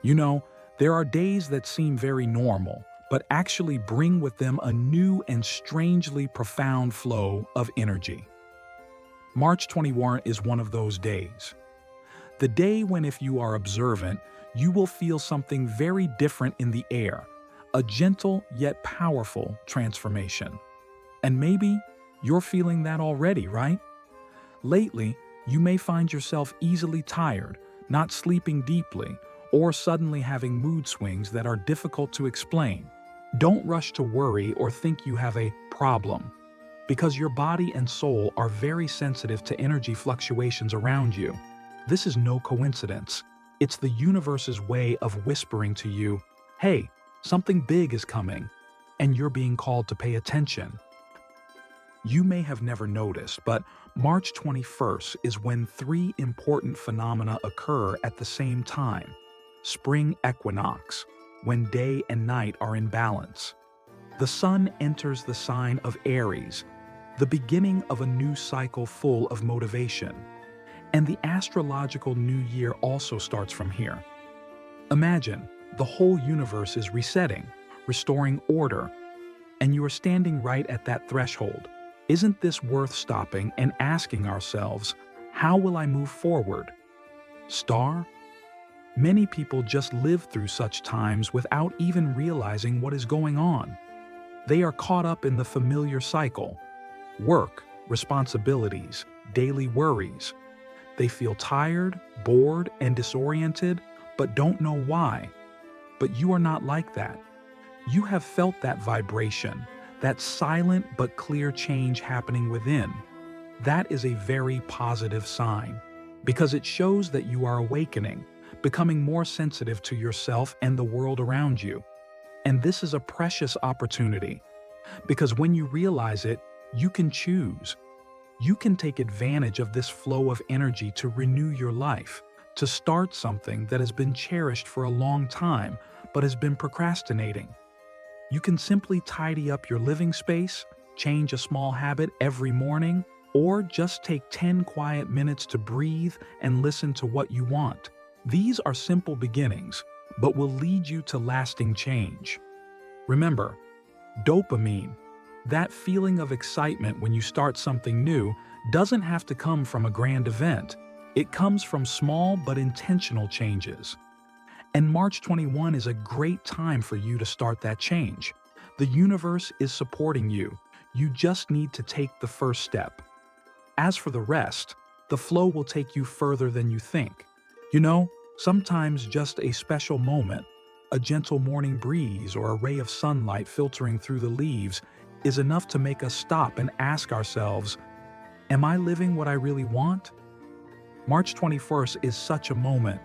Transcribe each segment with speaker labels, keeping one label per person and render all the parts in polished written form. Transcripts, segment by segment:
Speaker 1: You know, there are days that seem very normal, but actually bring with them a new and strangely profound flow of energy. March 21 is one of those days. The day when, if you are observant, you will feel something very different in the air, a gentle yet powerful transformation. And maybe you're feeling that already, right? Lately, you may find yourself easily tired, not sleeping deeply, or suddenly having mood swings that are difficult to explain. Don't rush to worry or think you have a problem, because your body and soul are very sensitive to energy fluctuations around you. This is no coincidence. It's the universe's way of whispering to you, hey, something big is coming, and you're being called to pay attention. You may have never noticed, but March 21st is when three important phenomena occur at the same time. Spring equinox, when day and night are in balance. The sun enters the sign of Aries, the beginning of a new cycle full of motivation. And the astrological new year also starts from here. Imagine the whole universe is resetting, restoring order, and you are standing right at that threshold. Isn't this worth stopping and asking ourselves, how will I move forward? Star? Many people just live through such times without even realizing what is going on. They are caught up in the familiar cycle: work, responsibilities, daily worries. They feel tired, bored, and disoriented, but don't know why. But you are not like that. You have felt that vibration, that silent but clear change happening within. That is a very positive sign, because it shows that you are awakening, becoming more sensitive to yourself and the world around you. And this is a precious opportunity, because when you realize it, you can choose. You can take advantage of this flow of energy to renew your life, to start something that has been cherished for a long time but has been procrastinating. You can simply tidy up your living space, change a small habit every morning, or just take 10 quiet minutes to breathe and listen to what you want. These are simple beginnings, but will lead you to lasting change. Remember, dopamine, that feeling of excitement when you start something new, doesn't have to come from a grand event. It comes from small but intentional changes. And March 21 is a great time for you to start that change. The universe is supporting you. You just need to take the first step. As for the rest, the flow will take you further than you think. You know, sometimes just a special moment, a gentle morning breeze or a ray of sunlight filtering through the leaves is enough to make us stop and ask ourselves, am I living what I really want? March 21st is such a moment,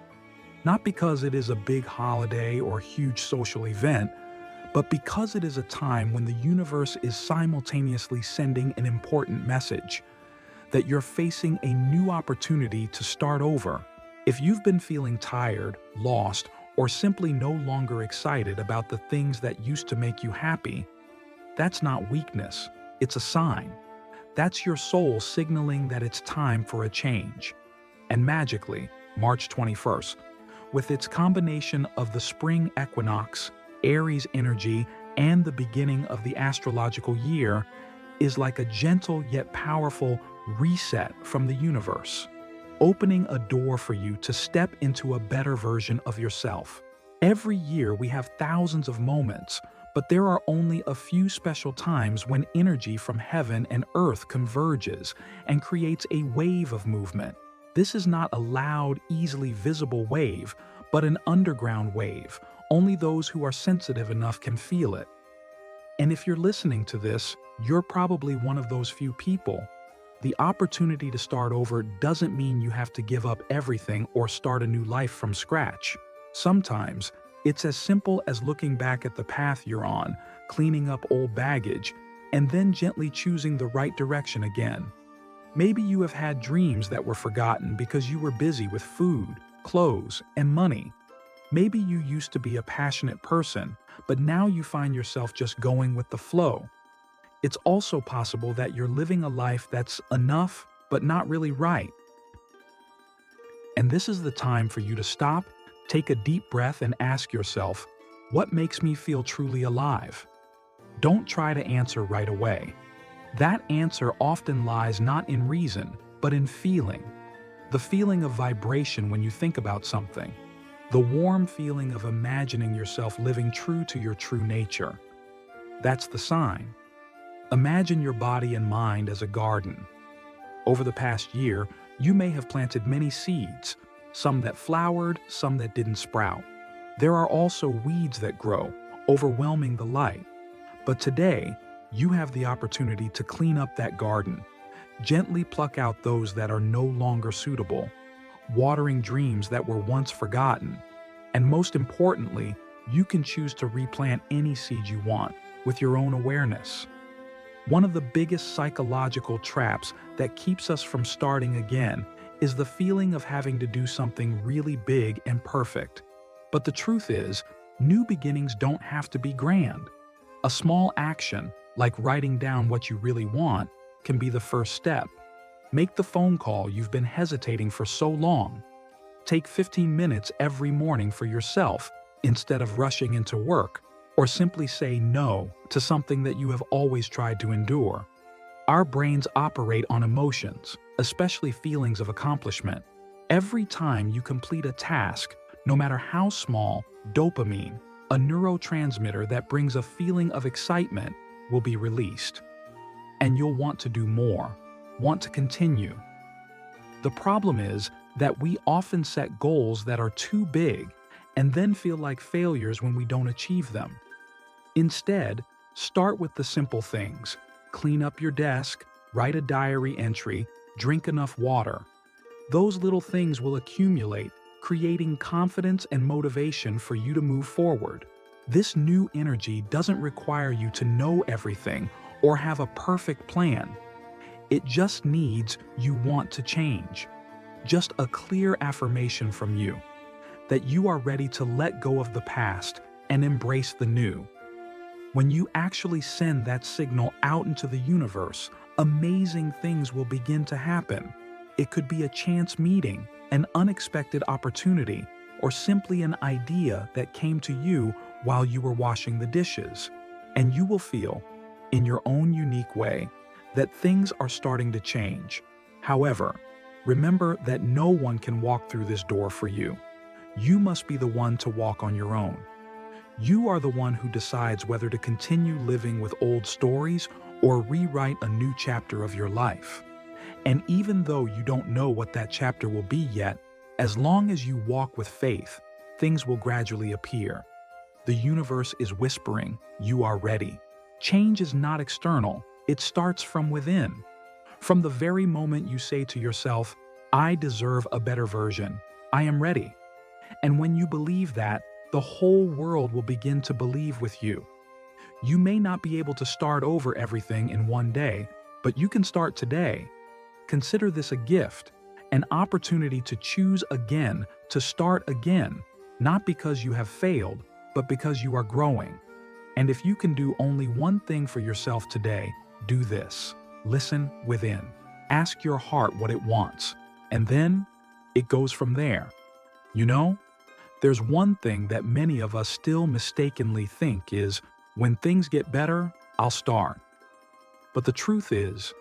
Speaker 1: not because it is a big holiday or huge social event, but because it is a time when the universe is simultaneously sending an important message, that you're facing a new opportunity to start over. If you've been feeling tired, lost, or simply no longer excited about the things that used to make you happy, that's not weakness, it's a sign. That's your soul signaling that it's time for a change. And magically, March 21st, with its combination of the spring equinox, Aries energy, and the beginning of the astrological year, is like a gentle yet powerful reset from the universe, opening a door for you to step into a better version of yourself. Every year we have thousands of moments, but there are only a few special times when energy from heaven and earth converges and creates a wave of movement. This is not a loud, easily visible wave, but an underground wave. Only those who are sensitive enough can feel it. And if you're listening to this, you're probably one of those few people. The opportunity to start over doesn't mean you have to give up everything or start a new life from scratch. Sometimes, it's as simple as looking back at the path you're on, cleaning up old baggage, and then gently choosing the right direction again. Maybe you have had dreams that were forgotten because you were busy with food, clothes, and money. Maybe you used to be a passionate person, but now you find yourself just going with the flow. It's also possible that you're living a life that's enough, but not really right. And this is the time for you to stop, Take a deep breath and ask yourself, what makes me feel truly alive? Don't try to answer right away. That answer often lies not in reason, but in feeling. The feeling of vibration when you think about something. The warm feeling of imagining yourself living true to your true nature. That's the sign. Imagine your body and mind as a garden. Over the past year, you may have planted many seeds, some that flowered, some that didn't sprout. There are also weeds that grow, overwhelming the light. But today, you have the opportunity to clean up that garden, gently pluck out those that are no longer suitable, watering dreams that were once forgotten. And most importantly, you can choose to replant any seed you want with your own awareness. One of the biggest psychological traps that keeps us from starting again is the feeling of having to do something really big and perfect. But the truth is, new beginnings don't have to be grand. A small action, like writing down what you really want, can be the first step. Make the phone call you've been hesitating for so long. Take 15 minutes every morning for yourself instead of rushing into work, or simply say no to something that you have always tried to endure. Our brains operate on emotions, especially feelings of accomplishment. Every time you complete a task, no matter how small, dopamine, a neurotransmitter that brings a feeling of excitement, will be released. And you'll want to do more, want to continue. The problem is that we often set goals that are too big and then feel like failures when we don't achieve them. Instead, start with the simple things. Clean up your desk, write a diary entry, drink enough water. Those little things will accumulate, creating confidence and motivation for you to move forward. This new energy doesn't require you to know everything or have a perfect plan. It just needs you want to change. Just a clear affirmation from you that you are ready to let go of the past and embrace the new. When you actually send that signal out into the universe, amazing things will begin to happen. It could be a chance meeting, an unexpected opportunity, or simply an idea that came to you while you were washing the dishes. And you will feel, in your own unique way, that things are starting to change. However, remember that no one can walk through this door for you. You must be the one to walk on your own. You are the one who decides whether to continue living with old stories or rewrite a new chapter of your life. And even though you don't know what that chapter will be yet, as long as you walk with faith, things will gradually appear. The universe is whispering, you are ready. Change is not external, it starts from within. From the very moment you say to yourself, I deserve a better version, I am ready. And when you believe that, the whole world will begin to believe with you. You may not be able to start over everything in one day, but you can start today. Consider this a gift, an opportunity to choose again, to start again, not because you have failed, but because you are growing. And if you can do only one thing for yourself today, do this. Listen within. Ask your heart what it wants, and then it goes from there. You know, there's one thing that many of us still mistakenly think is, when things get better, I'll start. But the truth is,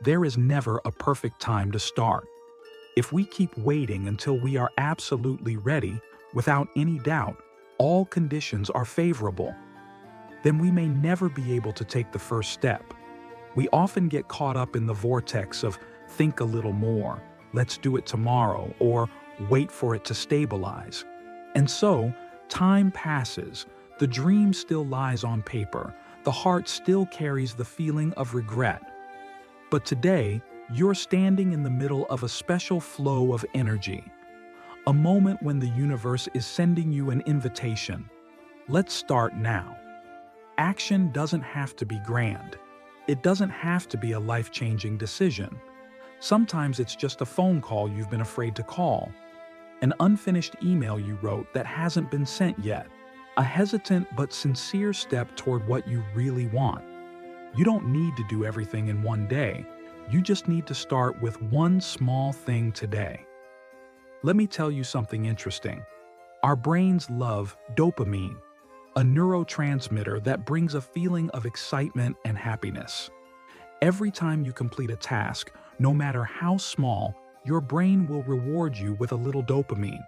Speaker 1: there is never a perfect time to start. If we keep waiting until we are absolutely ready, without any doubt, all conditions are favorable, then we may never be able to take the first step. We often get caught up in the vortex of think a little more, let's do it tomorrow, or wait for it to stabilize. And so, time passes, the dream still lies on paper, the heart still carries the feeling of regret. But today, you're standing in the middle of a special flow of energy, a moment when the universe is sending you an invitation. Let's start now. Action doesn't have to be grand. It doesn't have to be a life-changing decision. Sometimes it's just a phone call you've been afraid to call, an unfinished email you wrote that hasn't been sent yet, a hesitant but sincere step toward what you really want. You don't need to do everything in one day. You just need to start with one small thing today. Let me tell you something interesting. Our brains love dopamine, a neurotransmitter that brings a feeling of excitement and happiness. Every time you complete a task, no matter how small, your brain will reward you with a little dopamine.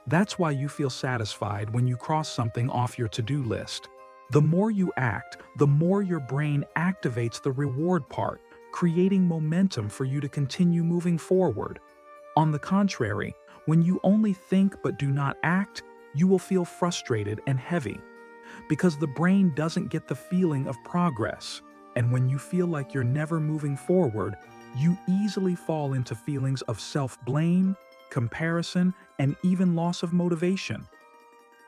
Speaker 1: That's why you feel satisfied when you cross something off your to-do list. The more you act, the more your brain activates the reward part, creating momentum for you to continue moving forward. On the contrary, when you only think but do not act, you will feel frustrated and heavy, because the brain doesn't get the feeling of progress. And when you feel like you're never moving forward, you easily fall into feelings of self-blame, comparison, and even loss of motivation.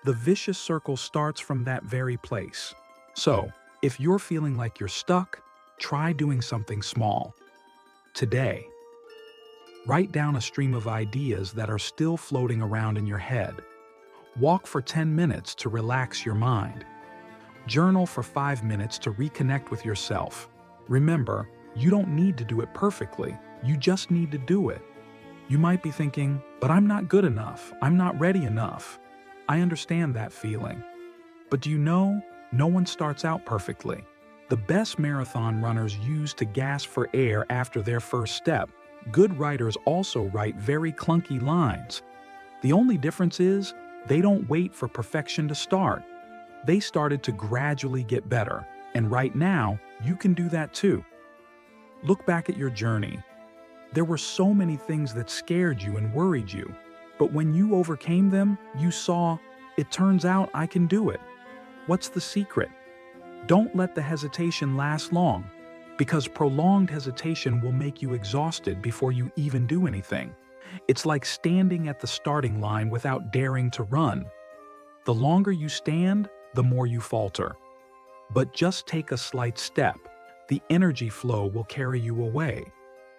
Speaker 1: The vicious circle starts from that very place. So, if you're feeling like you're stuck, try doing something small. Today, write down a stream of ideas that are still floating around in your head. Walk for 10 minutes to relax your mind. Journal for 5 minutes to reconnect with yourself. Remember, you don't need to do it perfectly, you just need to do it. You might be thinking, but I'm not good enough, I'm not ready enough. I understand that feeling. But do you know, no one starts out perfectly. The best marathon runners use to gasp for air after their first step. Good writers also write very clunky lines. The only difference is, they don't wait for perfection to start. They started to gradually get better, and right now, you can do that too. Look back at your journey. There were so many things that scared you and worried you, but when you overcame them, you saw, it turns out I can do it. What's the secret? Don't let the hesitation last long, because prolonged hesitation will make you exhausted before you even do anything. It's like standing at the starting line without daring to run. The longer you stand, the more you falter. But just take a slight step. The energy flow will carry you away.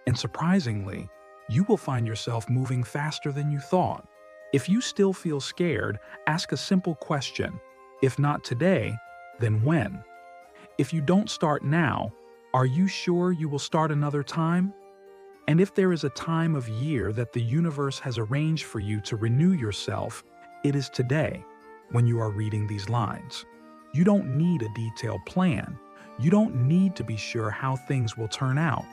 Speaker 1: And surprisingly, you will find yourself moving faster than you thought. If you still feel scared, ask a simple question. If not today, then when? If you don't start now, are you sure you will start another time? And if there is a time of year that the universe has arranged for you to renew yourself, it is today, when you are reading these lines. You don't need a detailed plan. You don't need to be sure how things will turn out.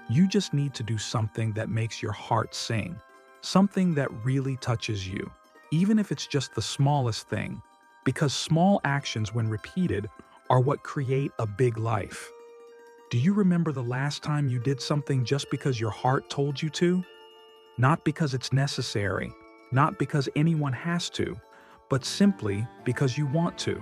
Speaker 1: You just need to do something that makes your heart sing, something that really touches you, even if it's just the smallest thing, because small actions, when repeated, are what create a big life. Do you remember the last time you did something just because your heart told you to? Not because it's necessary, not because anyone has to, but simply because you want to.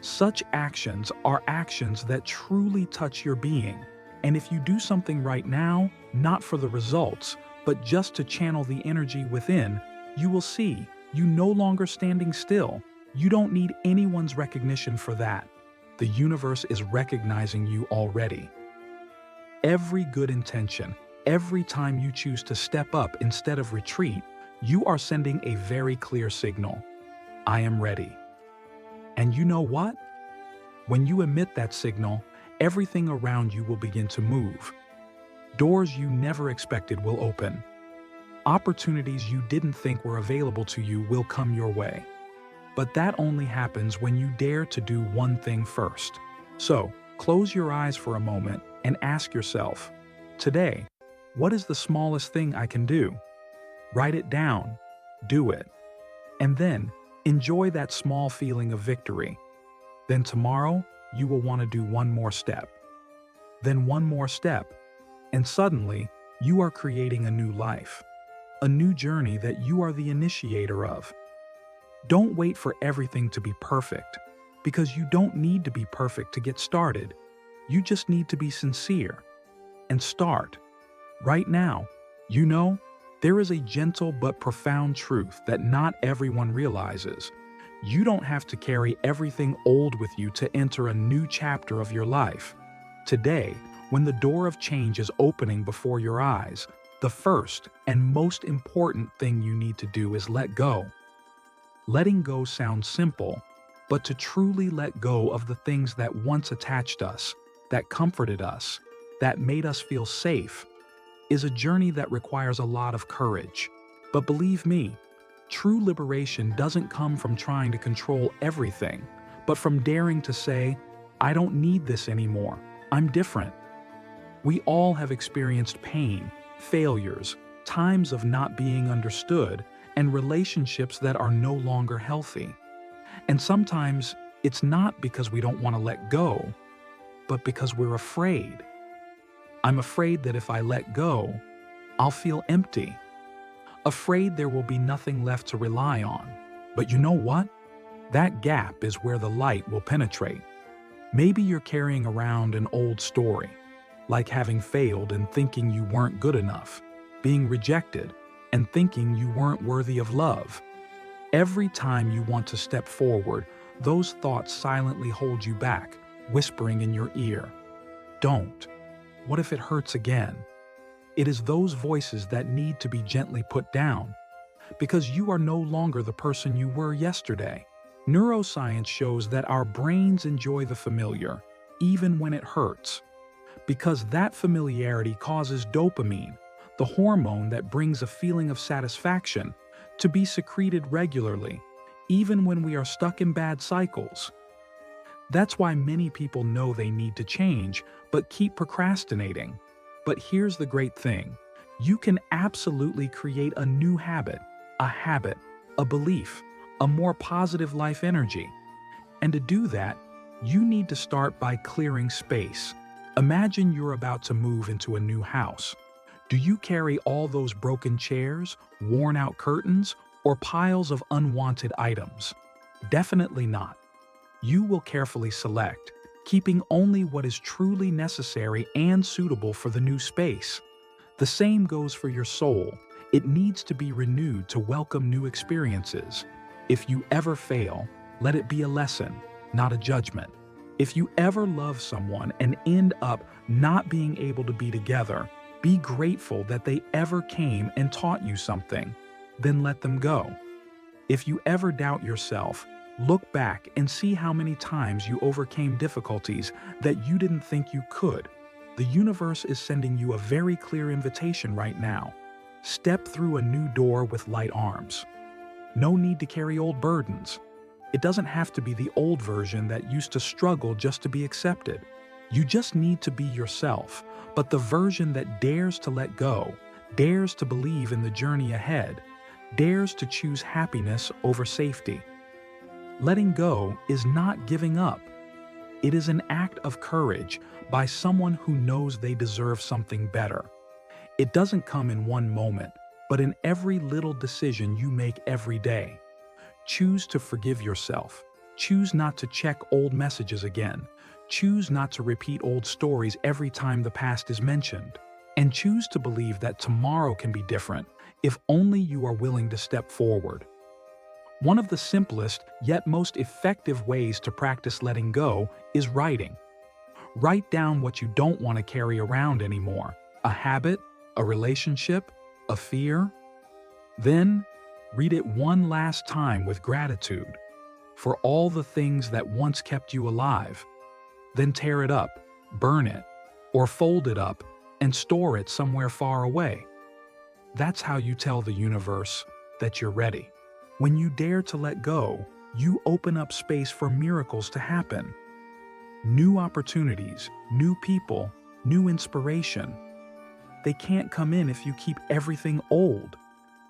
Speaker 1: Such actions are actions that truly touch your being. And if you do something right now, not for the results, but just to channel the energy within, you will see you no longer standing still. You don't need anyone's recognition for that. The universe is recognizing you already. Every good intention, every time you choose to step up instead of retreat, you are sending a very clear signal. I am ready. And you know what? When you emit that signal, everything around you will begin to move. Doors you never expected will open. Opportunities you didn't think were available to you will come your way. But that only happens when you dare to do one thing first. So, close your eyes for a moment and ask yourself, today, what is the smallest thing I can do? Write it down. Do it. And then, enjoy that small feeling of victory. Then tomorrow, you will want to do one more step. Then one more step. And suddenly, you are creating a new life. A new journey that you are the initiator of. Don't wait for everything to be perfect, because you don't need to be perfect to get started. You just need to be sincere. And start. Right now. You know, there is a gentle but profound truth that not everyone realizes. You don't have to carry everything old with you to enter a new chapter of your life. Today, when the door of change is opening before your eyes, the first and most important thing you need to do is let go. Letting go sounds simple, but to truly let go of the things that once attached us, that comforted us, that made us feel safe, is a journey that requires a lot of courage. But believe me, True liberation doesn't come from trying to control everything, but from daring to say, I don't need this anymore. I'm different. We all have experienced pain, failures, times of not being understood, and relationships that are no longer healthy. And sometimes it's not because we don't want to let go, but because we're afraid. I'm afraid that if I let go, I'll feel empty. Afraid there will be nothing left to rely on. But you know what? That gap is where the light will penetrate. Maybe you're carrying around an old story, like having failed and thinking you weren't good enough, being rejected and thinking you weren't worthy of love. Every time you want to step forward, those thoughts silently hold you back, whispering in your ear, "Don't. What if it hurts again?" It is those voices that need to be gently put down, because you are no longer the person you were yesterday. Neuroscience shows that our brains enjoy the familiar, even when it hurts, because that familiarity causes dopamine, the hormone that brings a feeling of satisfaction, to be secreted regularly, even when we are stuck in bad cycles. That's why many people know they need to change, but keep procrastinating. But here's the great thing. You can absolutely create a new habit, a belief, a more positive life energy. And to do that, you need to start by clearing space. Imagine you're about to move into a new house. Do you carry all those broken chairs, worn-out curtains, or piles of unwanted items? Definitely not. You will carefully select, keeping only what is truly necessary and suitable for the new space. The same goes for your soul. It needs to be renewed to welcome new experiences. If you ever fail, let it be a lesson, not a judgment. If you ever love someone and end up not being able to be together, be grateful that they ever came and taught you something. Then let them go. If you ever doubt yourself, look back and see how many times you overcame difficulties that you didn't think you could. The universe is sending you a very clear invitation right now. Step through a new door with light arms. No need to carry old burdens. It doesn't have to be the old version that used to struggle just to be accepted. You just need to be yourself, but the version that dares to let go, dares to believe in the journey ahead, dares to choose happiness over safety. Letting go is not giving up. It is an act of courage by someone who knows they deserve something better. It doesn't come in one moment, but in every little decision you make every day. Choose to forgive yourself. Choose not to check old messages again. Choose not to repeat old stories every time the past is mentioned. And choose to believe that tomorrow can be different if only you are willing to step forward. One of the simplest yet most effective ways to practice letting go is writing. Write down what you don't want to carry around anymore, a habit, a relationship, a fear. Then, read it one last time with gratitude for all the things that once kept you alive. Then tear it up, burn it, or fold it up and store it somewhere far away. That's how you tell the universe that you're ready. When you dare to let go, you open up space for miracles to happen. New opportunities, new people, new inspiration. They can't come in if you keep everything old.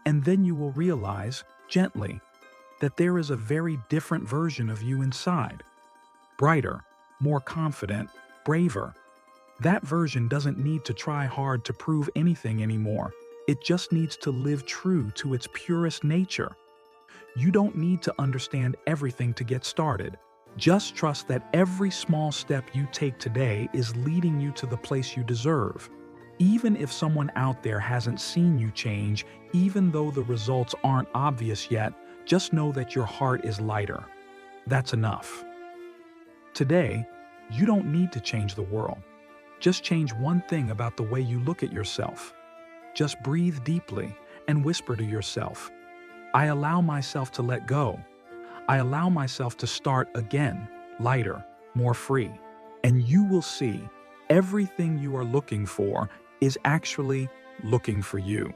Speaker 1: And then you will realize, gently, that there is a very different version of you inside. Brighter, more confident, braver. That version doesn't need to try hard to prove anything anymore. It just needs to live true to its purest nature. You don't need to understand everything to get started. Just trust that every small step you take today is leading you to the place you deserve. Even if someone out there hasn't seen you change, even though the results aren't obvious yet, just know that your heart is lighter. That's enough. Today, you don't need to change the world. Just change one thing about the way you look at yourself. Just breathe deeply and whisper to yourself, I allow myself to let go. I allow myself to start again, lighter, more free. And you will see everything you are looking for is actually looking for you.